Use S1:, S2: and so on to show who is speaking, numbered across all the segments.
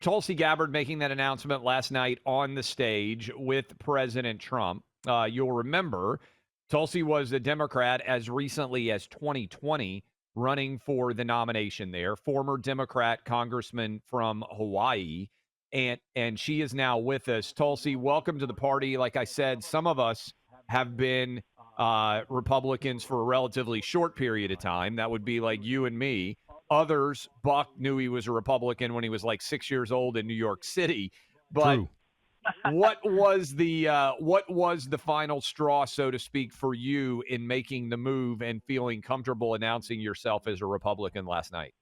S1: Tulsi Gabbard making that announcement last night on the stage with President Trump. You'll remember Tulsi was a Democrat as recently as 2020 running for the nomination there, former Democrat congressman from Hawaii. And she is now with us. Tulsi, welcome to the party. Like I said, some of us have been Republicans for a relatively short period of time. That would be like you and me. Others, Buck knew he was a Republican when he was like 6 years old in New York City. But
S2: True.
S1: what was the final straw, so to speak, for you in making the move and feeling comfortable announcing yourself as a Republican last night?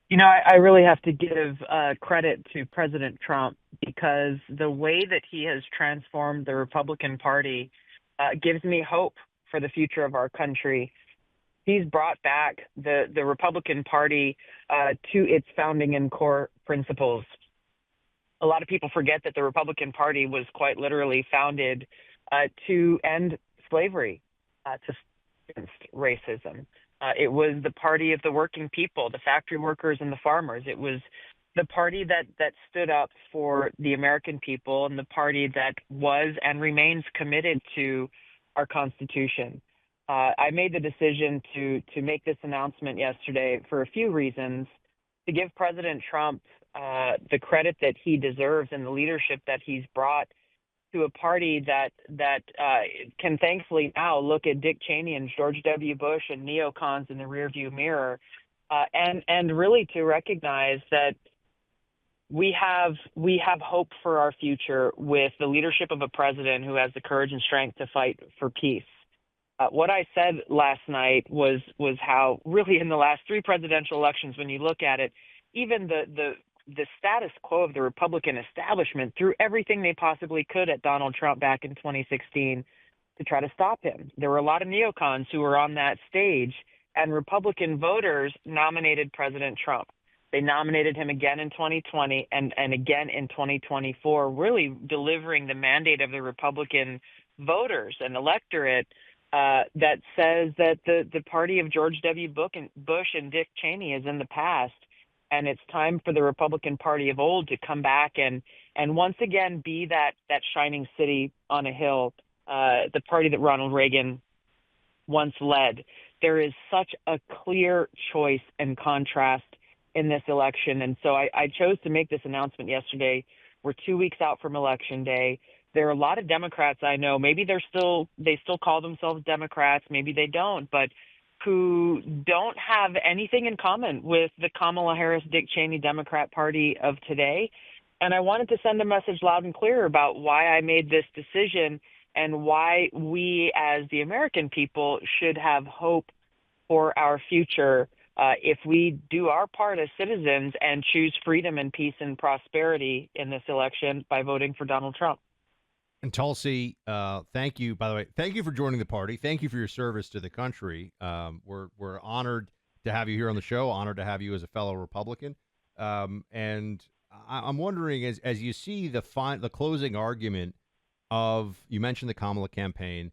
S3: You know, I really have to give credit to President Trump because the way that he has transformed the Republican Party gives me hope for the future of our country. He's brought back the Republican Party to its founding and core principles. A lot of people forget that the Republican Party was quite literally founded to end slavery, to against racism. It was the party of the working people, the factory workers and the farmers. It was the party that stood up for the American people and the party that was and remains committed to our Constitution. I made the decision to make this announcement yesterday for a few reasons. To give President Trump the credit that he deserves and the leadership that he's brought to a party that can thankfully now look at Dick Cheney and George W. Bush and neocons in the rearview mirror, and really to recognize that we have hope for our future with the leadership of a president who has the courage and strength to fight for peace. What I said last night was how really in the last three presidential elections, when you look at it, even the status quo of the Republican establishment threw everything they possibly could at Donald Trump back in 2016 to try to stop him. There were a lot of neocons who were on that stage, and Republican voters nominated President Trump. They nominated him again in 2020 and again in 2024, really delivering the mandate of the Republican voters and electorate that says that the party of George W. Bush and Dick Cheney is in the past, and it's time for the Republican Party of old to come back and once again be that shining city on a hill, the party that Ronald Reagan once led. There is such a clear choice and contrast in this election, and so I chose to make this announcement yesterday. We're 2 weeks out from Election Day. There are a lot of Democrats I know, maybe they still call themselves Democrats, maybe they don't, but who don't have anything in common with the Kamala Harris, Dick Cheney Democrat Party of today. And I wanted to send a message loud and clear about why I made this decision and why we as the American people should have hope for our future if we do our part as citizens and choose freedom and peace and prosperity in this election by voting for Donald Trump.
S2: And Tulsi, thank you, by the way. Thank you for joining the party. Thank you for your service to the country. We're honored to have you here on the show, honored to have you as a fellow Republican. And I'm wondering, as you see the closing argument of, you mentioned the Kamala campaign,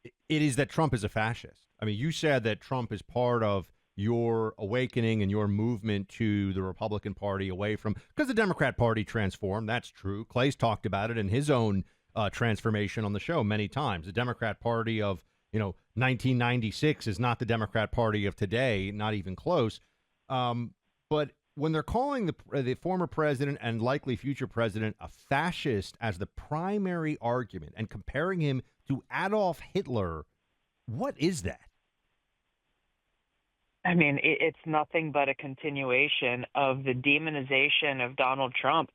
S2: it is that Trump is a fascist. I mean, you said that Trump is part of your awakening and your movement to the Republican Party away from, because the Democrat Party transformed. That's true. Clay's talked about it in his own transformation on the show many times. The Democrat Party of 1996 is not the Democrat Party of today, not even close. But when they're calling the former president and likely future president a fascist as the primary argument and comparing him to Adolf Hitler, what is that?
S3: I mean, it's nothing but a continuation of the demonization of Donald Trump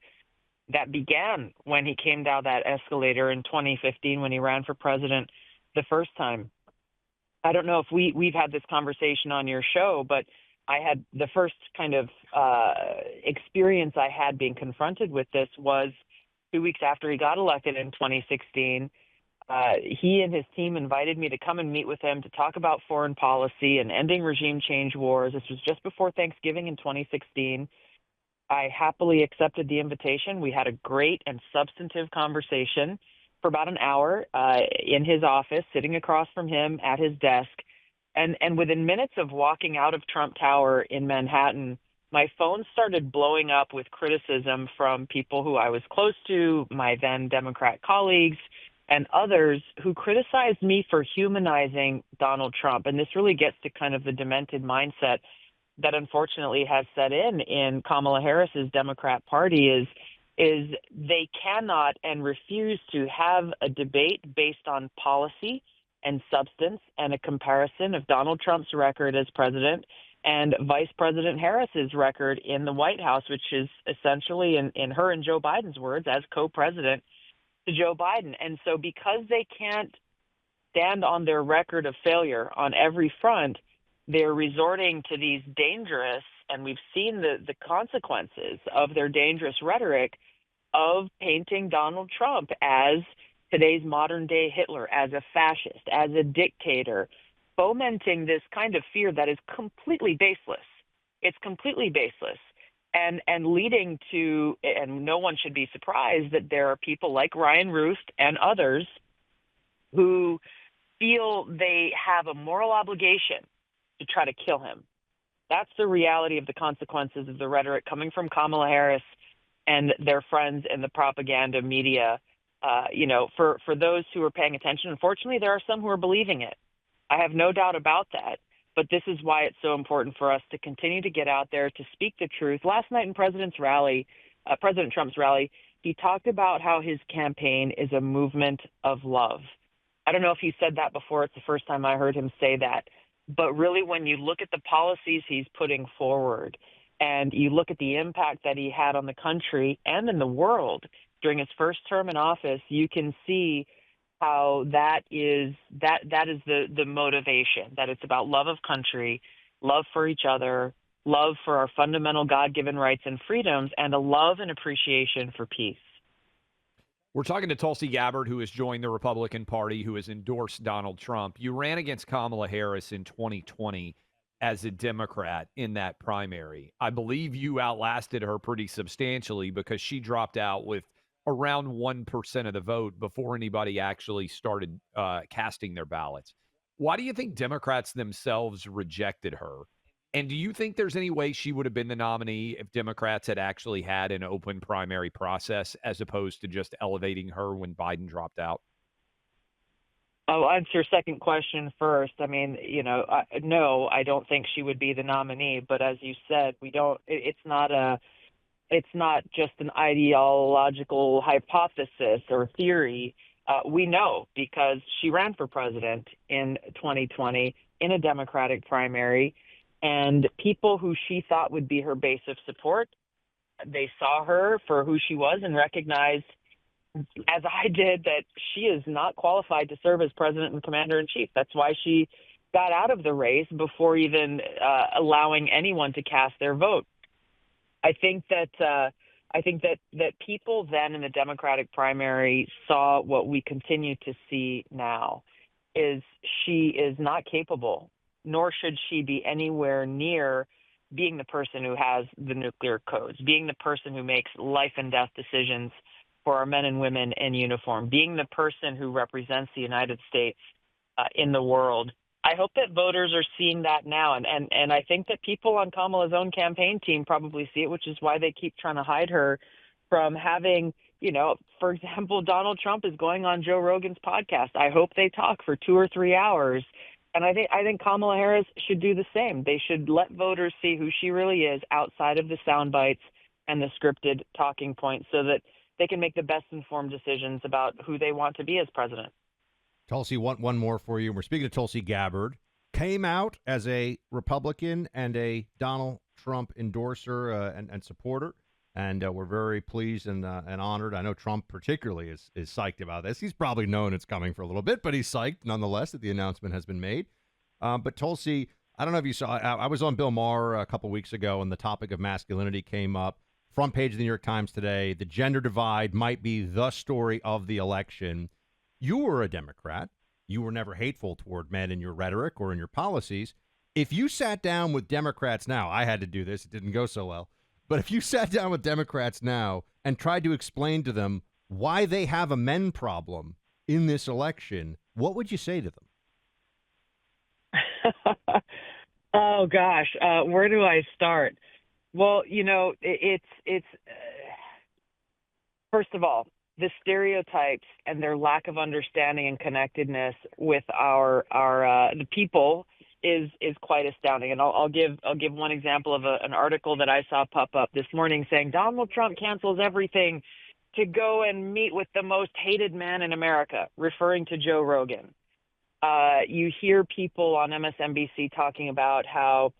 S3: that began when he came down that escalator in 2015 when he ran for president the first time. I don't know if we've had this conversation on your show, but I had the first kind of experience I had being confronted with this was 2 weeks after he got elected in 2016. He and his team invited me to come and meet with him to talk about foreign policy and ending regime change wars. This was just before Thanksgiving in 2016. I happily accepted the invitation. We had a great and substantive conversation for about an hour in his office, sitting across from him at his desk. And within minutes of walking out of Trump Tower in Manhattan, my phone started blowing up with criticism from people who I was close to, my then Democrat colleagues, and others who criticized me for humanizing Donald Trump. And this really gets to kind of the demented mindset that unfortunately has set in Kamala Harris's Democrat Party is they cannot and refuse to have a debate based on policy and substance and a comparison of Donald Trump's record as president and Vice President Harris's record in the White House, which is essentially, in her and Joe Biden's words, as co-president to Joe Biden. And so because they can't stand on their record of failure on every front, they're resorting to these dangerous, and we've seen the consequences of their dangerous rhetoric of painting Donald Trump as today's modern day Hitler, as a fascist, as a dictator, fomenting this kind of fear that is completely baseless. It's completely baseless. And leading to, and no one should be surprised that there are people like Ryan Roost and others who feel they have a moral obligation to try to kill him. That's the reality of the consequences of the rhetoric coming from Kamala Harris and their friends in the propaganda media. For those who are paying attention, unfortunately, there are some who are believing it. I have no doubt about that. But this is why it's so important for us to continue to get out there to speak the truth. Last night in President Trump's rally, he talked about how his campaign is a movement of love. I don't know if he said that before. It's the first time I heard him say that. But really, when you look at the policies he's putting forward and you look at the impact that he had on the country and in the world during his first term in office, you can see how that is the motivation, that it's about love of country, love for each other, love for our fundamental God-given rights and freedoms, and a love and appreciation for peace.
S1: We're talking to Tulsi Gabbard, who has joined the Republican Party, who has endorsed Donald Trump. You ran against Kamala Harris in 2020 as a Democrat in that primary. I believe you outlasted her pretty substantially because she dropped out with around 1% of the vote before anybody actually started casting their ballots. Why do you think Democrats themselves rejected her? And do you think there's any way she would have been the nominee if Democrats had actually had an open primary process as opposed to just elevating her when Biden dropped out?
S3: I'll answer your second question first. I mean, no, I don't think she would be the nominee. But as you said, it's not just an ideological hypothesis or theory. We know because she ran for president in 2020 in a Democratic primary, and people who she thought would be her base of support, they saw her for who she was and recognized, as I did, that she is not qualified to serve as president and commander-in-chief. That's why she got out of the race before even allowing anyone to cast their vote. I think that people then in the Democratic primary saw what we continue to see now, is she is not capable, nor should she be anywhere near being the person who has the nuclear codes, being the person who makes life and death decisions for our men and women in uniform, being the person who represents the United States in the world. I hope that voters are seeing that now. And I think that people on Kamala's own campaign team probably see it, which is why they keep trying to hide her from having, for example, Donald Trump is going on Joe Rogan's podcast. I hope they talk for 2 or 3 hours. And I think Kamala Harris should do the same. They should let voters see who she really is outside of the sound bites and the scripted talking points so that they can make the best informed decisions about who they want to be as president.
S2: Tulsi, one more for you. We're speaking to Tulsi Gabbard. Came out as a Republican and a Donald Trump endorser and supporter, and we're very pleased and honored. I know Trump particularly is psyched about this. He's probably known it's coming for a little bit, but he's psyched nonetheless that the announcement has been made. But Tulsi, I don't know if you saw, I was on Bill Maher a couple weeks ago, and the topic of masculinity came up. Front page of the New York Times today, the gender divide might be the story of the election. You were a Democrat. You were never hateful toward men in your rhetoric or in your policies. If you sat down with Democrats now, I had to do this. It didn't go so well. But if you sat down with Democrats now and tried to explain to them why they have a men problem in this election, what would you say to them?
S3: Oh, gosh. Where do I start? Well, it's first of all, the stereotypes and their lack of understanding and connectedness with our the people is quite astounding. And I'll give one example of an article that I saw pop up this morning saying Donald Trump cancels everything to go and meet with the most hated man in America, referring to Joe Rogan. You hear people on MSNBC talking about how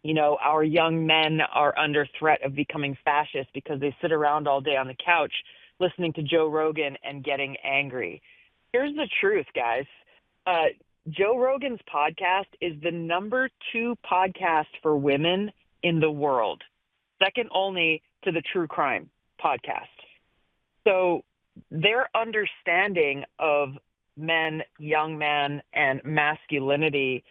S3: our young men are under threat of becoming fascist because they sit around all day on the couch listening to Joe Rogan and getting angry. Here's the truth, guys. Joe Rogan's podcast is the #2 podcast for women in the world, second only to the true crime podcast. So their understanding of men, young men, and masculinity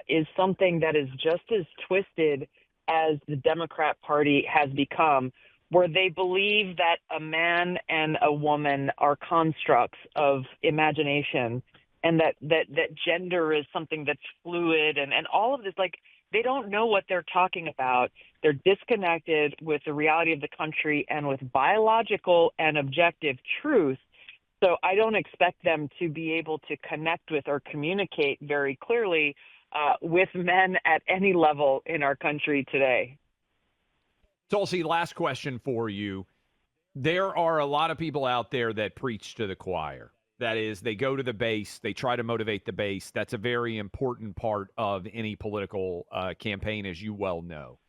S3: is something that is just as twisted as the Democrat Party has become, where they believe that a man and a woman are constructs of imagination and that gender is something that's fluid and all of this. Like, they don't know what they're talking about. They're disconnected with the reality of the country and with biological and objective truth. So I don't expect them to be able to connect with or communicate very clearly with men at any level in our country today.
S1: Tulsi, last question for you. There are a lot of people out there that preach to the choir. That is, they go to the base, they try to motivate the base. That's a very important part of any political campaign, as you well know.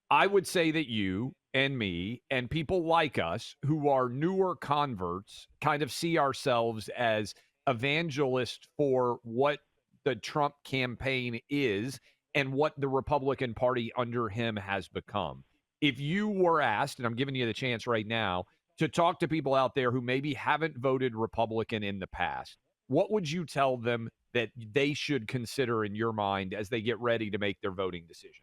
S1: I would say that you and me and people like us who are newer converts kind of see ourselves as evangelists for what the Trump campaign is and what the Republican Party under him has become. If you were asked, and I'm giving you the chance right now, to talk to people out there who maybe haven't voted Republican in the past, what would you tell them that they should consider in your mind as they get ready to make their voting decisions?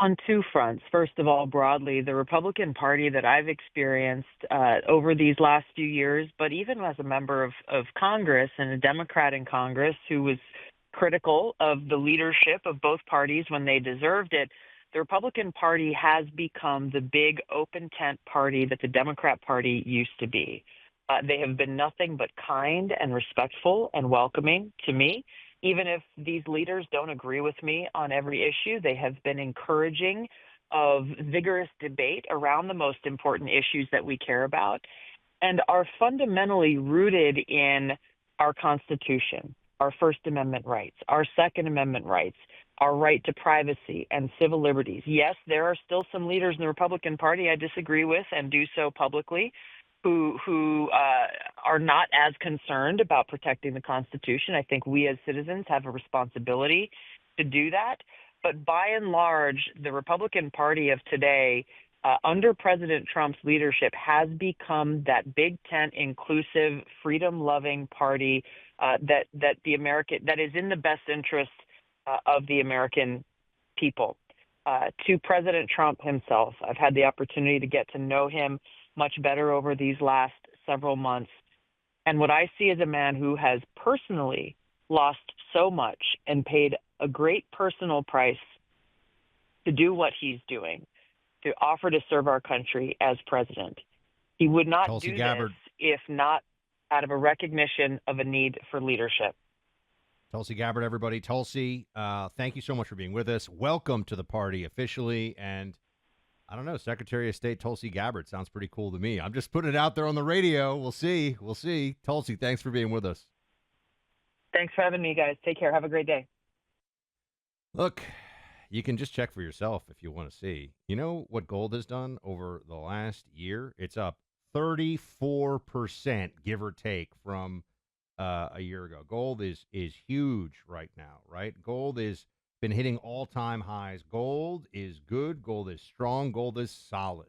S3: On two fronts. First of all, broadly, the Republican Party that I've experienced over these last few years, but even as a member of Congress and a Democrat in Congress who was critical of the leadership of both parties when they deserved it, the Republican Party has become the big open tent party that the Democrat Party used to be. They have been nothing but kind and respectful and welcoming to me. Even if these leaders don't agree with me on every issue, they have been encouraging of vigorous debate around the most important issues that we care about and are fundamentally rooted in our Constitution, our First Amendment rights, our Second Amendment rights, our right to privacy and civil liberties. Yes, there are still some leaders in the Republican Party I disagree with and do so publicly, who are not as concerned about protecting the Constitution. I think we as citizens have a responsibility to do that. But by and large, the Republican Party of today, under President Trump's leadership, has become that big tent, inclusive, freedom-loving party that is in the best interest of the American people. To President Trump himself, I've had the opportunity to get to know him much better over these last several months. And what I see is a man who has personally lost so much and paid a great personal price to do what he's doing, to offer to serve our country as president. He would not
S2: Tulsi
S3: do
S2: Gabbard.
S3: this if not out of a recognition of a need for leadership.
S2: Tulsi Gabbard, everybody. Tulsi, thank you so much for being with us. Welcome to the party officially. And I don't know, Secretary of State Tulsi Gabbard sounds pretty cool to me. I'm just putting it out there on the radio. We'll see. We'll see. Tulsi, thanks for being with us.
S3: Thanks for having me, guys. Take care. Have a great day.
S2: Look, you can just check for yourself if you want to see. You know what gold has done over the last year? It's up 34%, give or take, from a year ago. Gold is huge right now, right? Gold is been hitting all-time highs. Gold is good. Gold is strong. Gold is solid.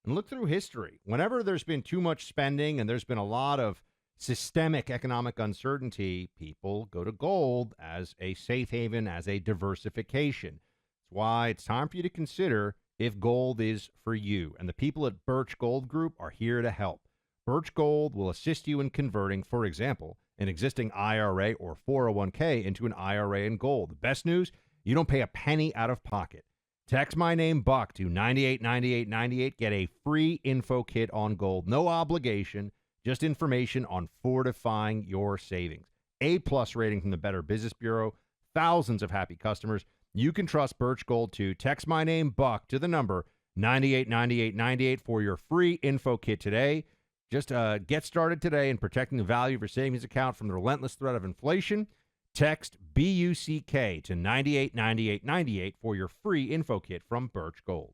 S2: And look through history. Whenever there's been too much spending and there's been a lot of systemic economic uncertainty, people go to gold as a safe haven, as a diversification. That's why it's time for you to consider if gold is for you. And the people at Birch Gold Group are here to help. Birch Gold will assist you in converting, for example, an existing IRA or 401k into an IRA in gold. The best news, you don't pay a penny out of pocket. Text my name Buck to 989898. Get a free info kit on gold. No obligation, just information on fortifying your savings. A+ rating from the Better Business Bureau. Thousands of happy customers. You can trust Birch Gold too. Text my name Buck to the number 989898 for your free info kit today. Just get started today in protecting the value of your savings account from the relentless threat of inflation. Text BUCK to 989898 for your free info kit from Birch Gold.